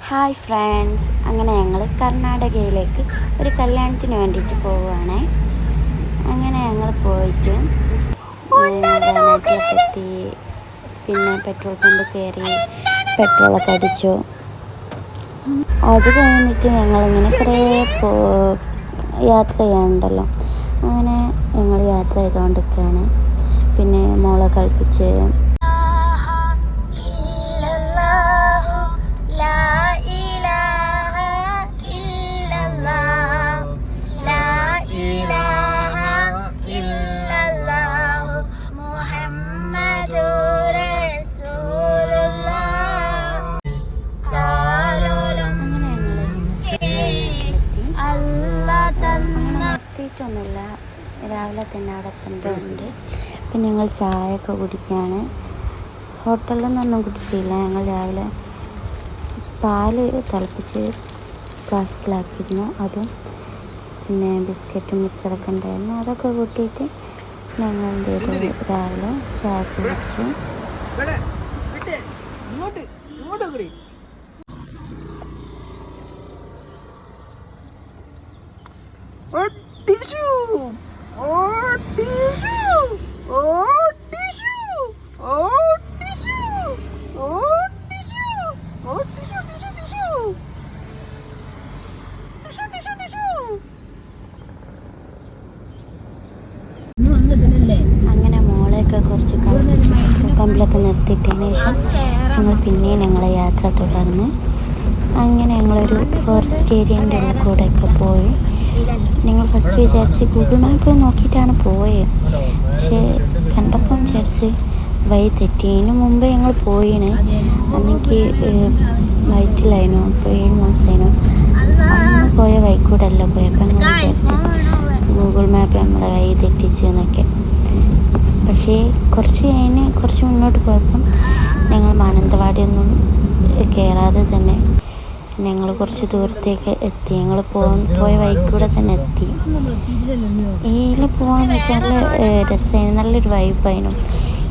Hi friends, അങ്ങനെ ഞങ്ങൾ കർണാടകയിലേക്ക് ഒരു കല്യാണത്തിന് വേണ്ടിയിട്ട് പോവുകയാണേ. അങ്ങനെ ഞങ്ങൾ പോയിട്ട് വയനാട്ടിലൊക്കെ എത്തി. പിന്നെ പെട്രോൾ പമ്പ് കയറി പെട്രോളൊക്കെ അടിച്ചു. അത് കഴിഞ്ഞിട്ട് ഞങ്ങളിങ്ങനെ കുറേ യാത്ര ചെയ്യാനുണ്ടല്ലോ. അങ്ങനെ ഞങ്ങൾ യാത്ര ചെയ്തുകൊണ്ടിരിക്കുകയാണ്. പിന്നെ മോളെ കളിപ്പിച്ച് നിർത്തിയിട്ടൊന്നുമില്ല. രാവിലെ തന്നെ അവിടെ എത്തേണ്ടതുണ്ട്. പിന്നെ ഞങ്ങൾ ചായയൊക്കെ കുടിക്കുകയാണ്. ഹോട്ടലിൽ നിന്നൊന്നും കുടിച്ചില്ല. ഞങ്ങൾ രാവിലെ പാല് തിളപ്പിച്ച് ഫ്ലാസ്കിലാക്കിയിരുന്നു. അതും പിന്നെ ബിസ്ക്കറ്റും മിച്ചറൊക്കെ ഉണ്ടായിരുന്നു. അതൊക്കെ കൂട്ടിയിട്ട് ഞങ്ങൾ എന്ത് ചെയ്തു, രാവിലെ ചായ കുടിച്ചു. അങ്ങനെ മോളെയൊക്കെ കുറച്ച് കളിപ്പിച്ച് പമ്പിലൊക്കെ നിർത്തിയിട്ടതിന് ശേഷം ഞങ്ങളെ യാത്ര തുടർന്ന് അങ്ങനെ ഞങ്ങളൊരു ഫോറസ്റ്റ് ഏരിയൻ്റെ ഉള്ളിൽ കൂടെയൊക്കെ പോയി. ഞങ്ങൾ ഫസ്റ്റ് വിചാരിച്ച് ഗൂഗിൾ മാപ്പ് നോക്കിയിട്ടാണ് പോയത്. പക്ഷേ കണ്ടപ്പം വിചാരിച്ച് വഴി തെറ്റി. ഇതിന് മുമ്പ് ഞങ്ങൾ പോയിന്. അന്നെനിക്ക് വയറ്റിലായിരുന്നു. ഇപ്പോൾ 7 മാസമായിരുന്നു. അന്ന് പോയ വഴിക്കൂടല്ല പോയപ്പോൾ ഞങ്ങൾ വിചാരിച്ച് ഗൂഗിൾ മാപ്പ് നമ്മളെ വഴി തെറ്റിച്ച് എന്നൊക്കെ. പക്ഷേ കുറച്ച് മുന്നോട്ട് പോയപ്പം ഞങ്ങൾ മാനന്തവാടിയൊന്നും കയറാതെ തന്നെ ഞങ്ങൾ കുറച്ച് ദൂരത്തേക്ക് എത്തി. ഞങ്ങൾ പോയ വഴിക്കൂടെ തന്നെ എത്തി. ഇതിൽ പോകാമെന്ന് വെച്ചാൽ രസമായിരുന്നു. നല്ലൊരു വൈബായിരുന്നു.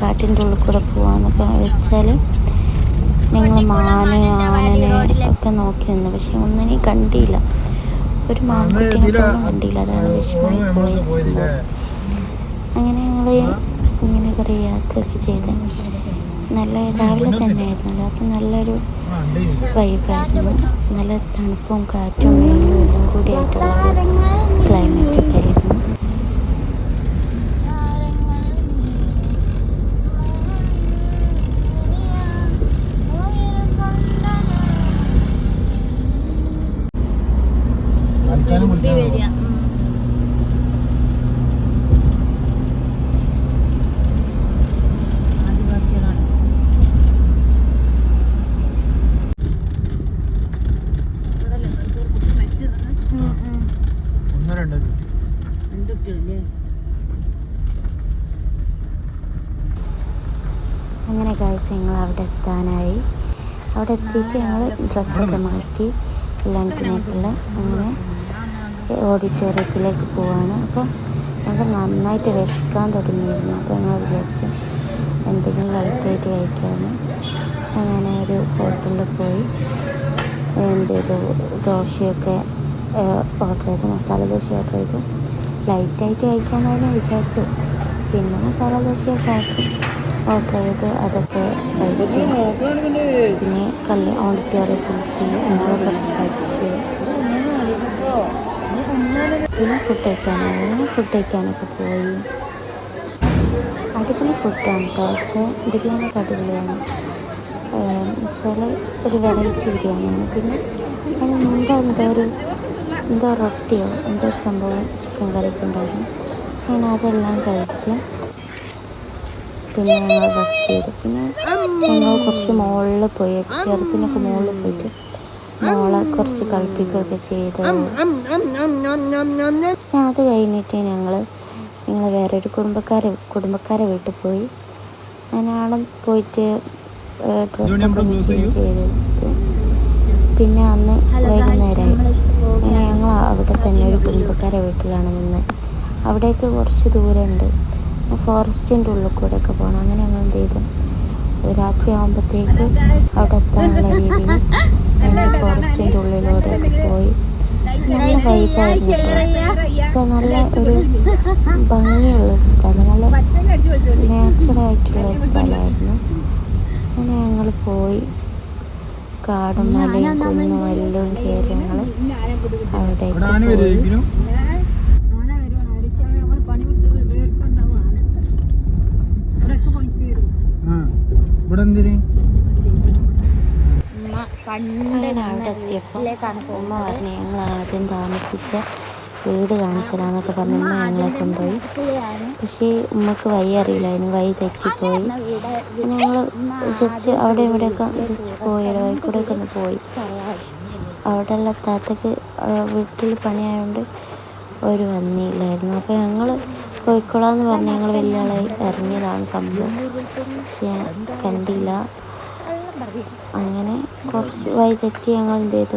കാട്ടിൻ്റെ ഉള്ളിൽ കൂടെ പോകാമെന്നൊക്കെ വെച്ചാൽ ഞങ്ങൾ ആനനെ ഒക്കെ നോക്കി നിന്നു. പക്ഷെ ഒന്നിനെയും കണ്ടില്ല. ഒരു മാൻകുട്ടീനെ പോലും കണ്ടില്ല. അതാണ് വിഷമമായി പോയത് സംഭവം. അങ്ങനെ ഞങ്ങൾ ഇങ്ങനെ കുറേ യാത്രയൊക്കെ ചെയ്ത് നല്ല രാവിലെ തന്നെ ആയിരുന്നല്ലോ. അപ്പം നല്ലൊരു വൈബായിരുന്നു. നല്ല തണുപ്പും കാറ്റും വെയിലും എല്ലാം കൂടി ആയിട്ടുള്ള ഒരു ക്ലൈമറ്റൊക്കെ ആയിരുന്നു. അങ്ങനെ ഗൈസ് ഞങ്ങൾ അവിടെ എത്താനായി. അവിടെ എത്തിയിട്ട് ഞങ്ങൾ ഡ്രസ്സൊക്കെ മാറ്റി കല്യാണത്തിനേക്കുള്ള അങ്ങനെ ഓഡിറ്റോറിയത്തിലേക്ക് പോവാണ്. അപ്പം ഞങ്ങൾക്ക് നന്നായിട്ട് വിശക്കാൻ തുടങ്ങിയിരുന്നു. അപ്പോൾ ഞങ്ങൾ വിചാരിച്ചു എന്തെങ്കിലും ലൈറ്റായിട്ട് കഴിക്കാമെന്ന്. അങ്ങനെ ഒരു ഹോട്ടലിൽ പോയി എന്ത് ചെയ്തു, ദോശയൊക്കെ ഓർഡർ ചെയ്തു. മസാല ദോശ ഓർഡർ ചെയ്തു. ലൈറ്റായിട്ട് കഴിക്കാമെന്നായിരുന്നു വിചാരിച്ചത്. പിന്നെ മസാല ദോശയൊക്കെ ആക്കി ഓർഡർ ചെയ്ത് അതൊക്കെ കഴിച്ച് പിന്നെ ഓഡിറ്റോറിയത്തിലെത്തി. നമ്മളെ കുറച്ച് കഴിച്ച് പിന്നെ ഫുഡ് കഴിക്കാനൊക്കെ പോയി. അടിപൊളി ഫുഡാണ് കേട്ടോ. അവിടുത്തെ ബിരിയാണിയൊക്കെ അടിപൊളിയാണ്. വെച്ചാൽ ഒരു വെറൈറ്റി ബിരിയാണിയാണ്. പിന്നെ അതിന് മുമ്പ് എന്തോ റൊട്ടിയോ എന്തോ ഒരു സംഭവം ചിക്കൻ കറിയൊക്കെ ഉണ്ടായിരുന്നു. അങ്ങനെ അതെല്ലാം കഴിച്ച് പിന്നെ ഞങ്ങൾ റെസ്റ്റ് ചെയ്തു. പിന്നെ ഞങ്ങൾ കുറച്ച് മുകളിൽ പോയി, ചെറുത്തിനൊക്കെ മുകളിൽ പോയിട്ട് മോളെ കുറച്ച് കളിപ്പിക്കുകയൊക്കെ ചെയ്ത് അത് കഴിഞ്ഞിട്ട് ഞങ്ങൾ വേറൊരു കുടുംബക്കാരെ വീട്ടിൽ പോയി. അങ്ങനെ അവിടെ പോയിട്ട് ഡ്രസ്സൊക്കെ ചേഞ്ച് ചെയ്തിട്ട് പിന്നെ അന്ന് വൈകുന്നേരമായി. അങ്ങനെ ഞങ്ങൾ അവിടെ തന്നെ ഒരു കുടുംബക്കാരെ വീട്ടിലാണ് നിന്ന്. അവിടേക്ക് കുറച്ച് ദൂരമുണ്ട്. ഫോറസ്റ്റിൻ്റെ ഉള്ളിൽ കൂടെയൊക്കെ പോകണം. അങ്ങനെ ഞങ്ങൾ എന്ത് ചെയ്തു, രാത്രി ആകുമ്പോഴത്തേക്ക് അവിടെ എത്താനുള്ള രീതിയിൽ ഞങ്ങൾ ഫോറസ്റ്റിൻ്റെ ഉള്ളിലൂടെയൊക്കെ പോയി. നല്ല വൈബായിരുന്നു കേട്ടോ. നല്ല ഒരു ഭംഗിയുള്ളൊരു സ്ഥലം, നല്ല നാച്ചുറായിട്ടുള്ളൊരു സ്ഥലമായിരുന്നു. അങ്ങനെ ഞങ്ങൾ പോയി കാടും മലയും കുന്നും എല്ലാം കയറി ഞങ്ങൾ അവിടേക്ക് പോയി. അവിടെ എത്തിയപ്പോൾ ഉമ്മ പറഞ്ഞു ഞങ്ങൾ ആദ്യം താമസിച്ച വീട് കാണിച്ചതാന്നൊക്കെ പറഞ്ഞ് ഉമ്മ ഞങ്ങളെ കൊണ്ടുപോയി. പക്ഷേ ഉമ്മക്ക് വഴി അറിയില്ലായിരുന്നു, വഴി തെറ്റിപ്പോയി. ഞങ്ങൾ ജസ്റ്റ് അവിടെ ഇവിടെയൊക്കെ ജസ്റ്റ് പോയി, വഴിക്കൂടെയൊക്കെ ഒന്ന് പോയി. അവിടെയുള്ള താത്തക്ക് വീട്ടിൽ പണിയായതുകൊണ്ട് ഒരു വന്നില്ലായിരുന്നു. അപ്പോൾ ഞങ്ങൾ പോയിക്കോളാന്ന് പറഞ്ഞ് ഞങ്ങൾ വലിയ ആളായി ഇറങ്ങിയതാണ് സംഭവം. പക്ഷെ കണ്ടില്ല. അങ്ങനെ കുറച്ച് വഴി തെറ്റി ഞങ്ങൾ എന്ത് ചെയ്തു,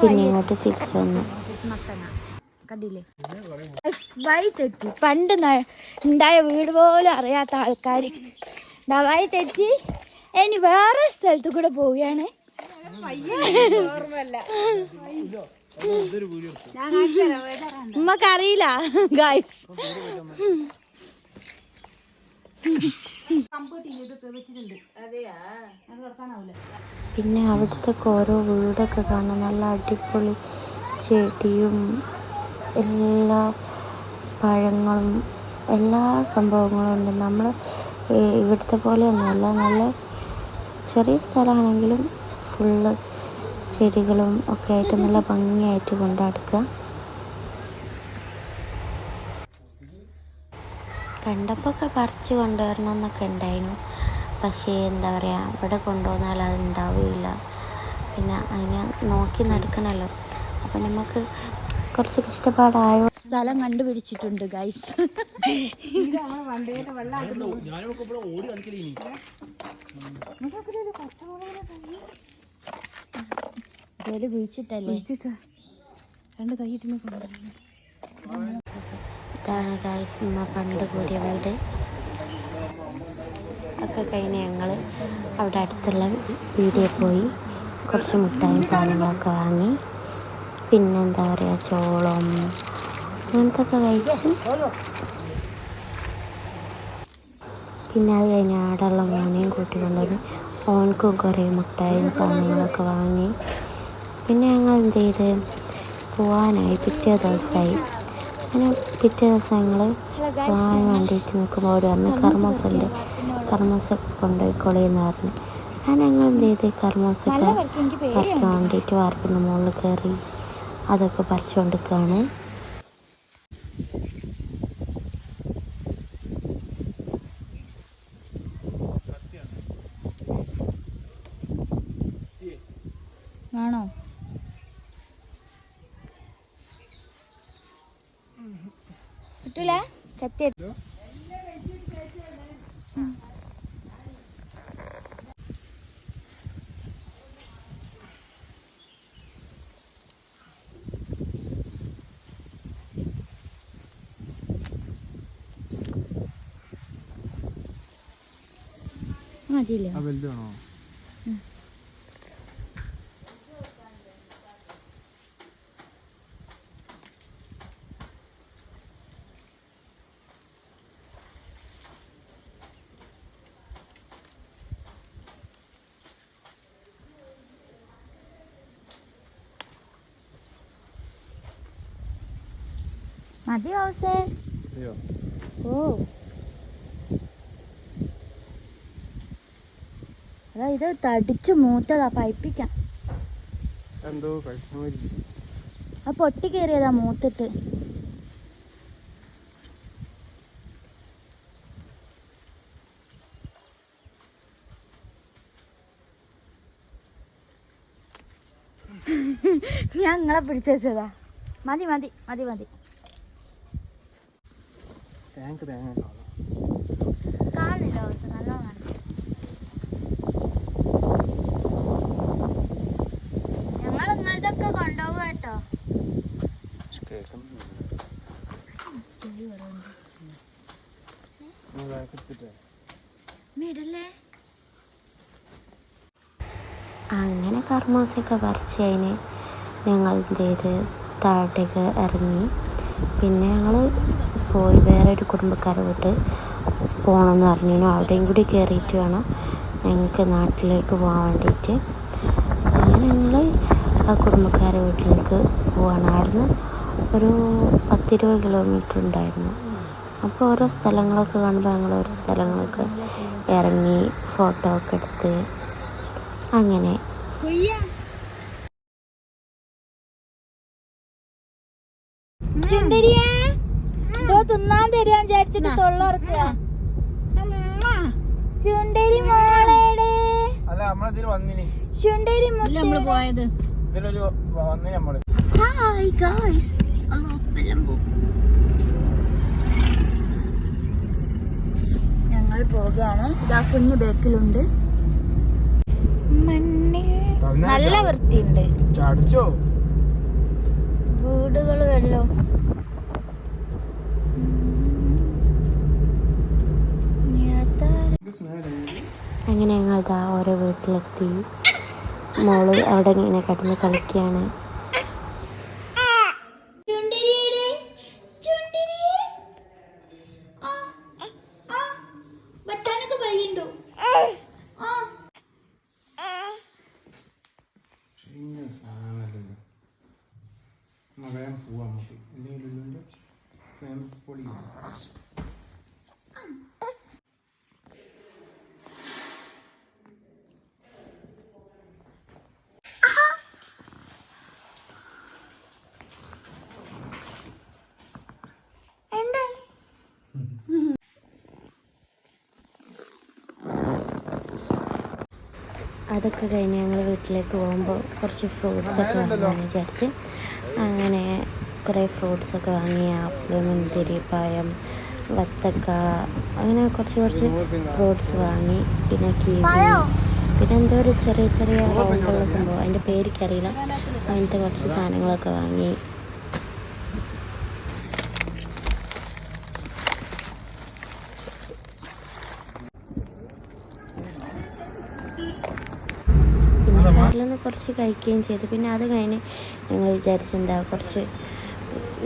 പിന്നെ ഇങ്ങോട്ട് തിരിച്ചു വന്നു. കണ്ടില്ലേ, വഴി തെറ്റി. പണ്ട് ഉണ്ടായ വീട് പോലും അറിയാത്ത ആൾക്കാർ വഴി തെറ്റി ഇനി വേറെ സ്ഥലത്ത് കൂടെ പോവുകയാണ്. നമ്മക്കറിയില്ല ഗായ്സ്. പിന്നെ അവിടുത്തെ ഓരോ വീടൊക്കെ കാണാൻ നല്ല അടിപൊളി ചെടിയും എല്ലാ പഴങ്ങളും എല്ലാ സംഭവങ്ങളും ഉണ്ട്. നമ്മൾ ഇവിടുത്തെ പോലെയൊന്നുമല്ല, നല്ല ചെറിയ സ്ഥലമാണെങ്കിലും ഫുള്ള് ചെടികളും ഒക്കെ ആയിട്ട് നല്ല ഭംഗിയായിട്ട് കൊണ്ടുനടക്കുക. കണ്ടപ്പോൾ ഒക്കെ പറിച്ച് കൊണ്ടുവരണം എന്നൊക്കെ ഉണ്ടായിരുന്നു. പക്ഷേ എന്താ പറയുക, ഇവിടെ കൊണ്ടുവന്നാൽ അത് ഉണ്ടാവില്ല. പിന്നെ അതിനെ നോക്കി നടക്കണമല്ലോ. അപ്പം നമുക്ക് കുറച്ച് കഷ്ടപ്പാടായോ. സ്ഥലം കണ്ടുപിടിച്ചിട്ടുണ്ട് ഗൈസ്. ഇതാണ് ഗൈസ് ഉമ്മ പണ്ട് കൂടിയ വീട്. ഒക്കെ കഴിഞ്ഞ് ഞങ്ങൾ അവിടെ അടുത്തുള്ള പീടികയിൽ പോയി കുറച്ച് മിഠായും സാധനങ്ങളൊക്കെ വാങ്ങി. പിന്നെ എന്താ പറയുക, ചോളം അങ്ങനത്തെ ഒക്കെ കഴിച്ച് പിന്നെ അത് കഴിഞ്ഞ് ആടുള്ള മോനെയും കൂട്ടിക്കൊണ്ടുവന്ന് ഓനക്കും കുറേ മിഠായും സാധനങ്ങളൊക്കെ വാങ്ങി. പിന്നെ ഞങ്ങൾ എന്ത് ചെയ്ത് പോവാനായി, പിറ്റേ ദിവസമായി. അങ്ങനെ പിറ്റേ ദിവസം ഞങ്ങൾ പോകാൻ വേണ്ടിയിട്ട് നിൽക്കുമ്പോൾ അവർ പറഞ്ഞു കർമൂസുണ്ട്, കർമൂസൊക്കെ കൊണ്ടുപോയിക്കോളിയെന്ന് പറഞ്ഞു. അങ്ങനെ ഞങ്ങൾ എന്ത് ചെയ്ത് കർമൂസൊക്കെ പറിക്കാൻ വേണ്ടിയിട്ട് വാർപ്പിൻ്റെ മുകളിൽ കയറി അതൊക്കെ പറിച്ചുകൊണ്ടിരിക്കുകയാണ്. ആണോ? കിട്ടൂല കത്തി. മതിയില്ലേ? മതി ഹൗസേ. ഓ അതാ ഇത് തടിച്ചു മൂത്തതാ, പൈപ്പിക്കാം. ആ പൊട്ടി കയറിയതാ മൂത്തിട്ട്. ഞാൻ നിങ്ങളെ പിടിച്ചു വെച്ചതാ. മതി മതി മതി മതി. കാണില്ല ഹൗസ്, നല്ലോണം. ഞങ്ങൾ നിങ്ങളതൊക്കെ കൊണ്ടുപോകും കേട്ടോ. ഇടല്ലേ അങ്ങനെ കർമ്മൂസയൊക്കെ പറിച്ച് കഴിഞ്ഞ് ഞങ്ങൾ എന്ത് ചെയ്ത് താഴത്തേക്ക് ഇറങ്ങി. പിന്നെ ഞങ്ങൾ പോയി വേറൊരു കുടുംബക്കാരെ വീട്ട് പോകണമെന്ന് പറഞ്ഞു. അവിടെയും കൂടി കയറിയിട്ട് വേണം ഞങ്ങൾക്ക് നാട്ടിലേക്ക് പോകാൻ വേണ്ടിയിട്ട്. അങ്ങനെ ഞങ്ങൾ ആ കുടുംബക്കാരെ വീട്ടിലേക്ക് പോവാണ്. അവിടുന്ന് ഒരു 10-20 കിലോമീറ്റർ ഉണ്ടായിരുന്നു. അപ്പോൾ ഓരോ സ്ഥലങ്ങളൊക്കെ കാണുമ്പോൾ ഞങ്ങൾ ഓരോ സ്ഥലങ്ങളൊക്കെ ഇറങ്ങി ഫോട്ടോ ഒക്കെ എടുത്ത് അങ്ങനെ. തിന്നാൻ തരാൻ വിചാരിച്ചിട്ട് തൊള്ളറക്കുക. ചുണ്ടരി മോളേടെ ചുണ്ടരി പോയത്. ഹായ് ഗായ്സ്, ഞങ്ങൾ പോവുകയാണ്. ഇതാ കുഞ്ഞു ബേക്കിലുണ്ട്. മണ്ണിൽ നല്ല വൃത്തിയുണ്ട്. വീടുകൾ വല്ലോ അങ്ങനെ ഞങ്ങൾ ഇതാ ഓരോ വീട്ടിലെത്തി. മോള് അവിടെ ഇങ്ങനെ കിടന്ന് കളിക്കുകയാണ്. അതൊക്കെ കഴിഞ്ഞ് ഞങ്ങൾ വീട്ടിലേക്ക് പോകുമ്പോൾ കുറച്ച് ഫ്രൂട്ട്സൊക്കെ വാങ്ങാമെന്ന് വിചാരിച്ച് അങ്ങനെ കുറേ ഫ്രൂട്ട്സൊക്കെ വാങ്ങി. ആപ്പിൾ, മുന്തിരി, പഴം, വത്തക്ക, അങ്ങനെ കുറച്ച് ഫ്രൂട്ട്സ് വാങ്ങി. പിന്നെ കിവി, പിന്നെ എന്തോ ഒരു ചെറിയ റൗണ്ടുള്ള സംഭവം, അതിൻ്റെ പേരിക്കറിയില്ല, അങ്ങനത്തെ കുറച്ച് സാധനങ്ങളൊക്കെ വാങ്ങി. കാറിലൊന്ന് കുറച്ച് കഴിക്കുകയും ചെയ്തു. പിന്നെ അത് കഴിഞ്ഞ് ഞങ്ങൾ വിചാരിച്ചെന്താ കുറച്ച്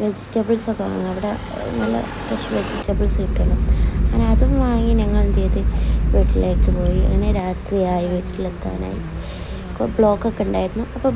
വെജിറ്റബിൾസൊക്കെ വാങ്ങും. അവിടെ നല്ല ഫ്രഷ് വെജിറ്റബിൾസ് കിട്ടുമല്ലോ. അങ്ങനെ അതും വാങ്ങി ഞങ്ങൾ എന്ത് ചെയ്ത് വീട്ടിലേക്ക് പോയി. അങ്ങനെ രാത്രിയായി, വീട്ടിലെത്താനായി. ബ്ലോക്കൊക്കെ ഉണ്ടായിരുന്നു. അപ്പോൾ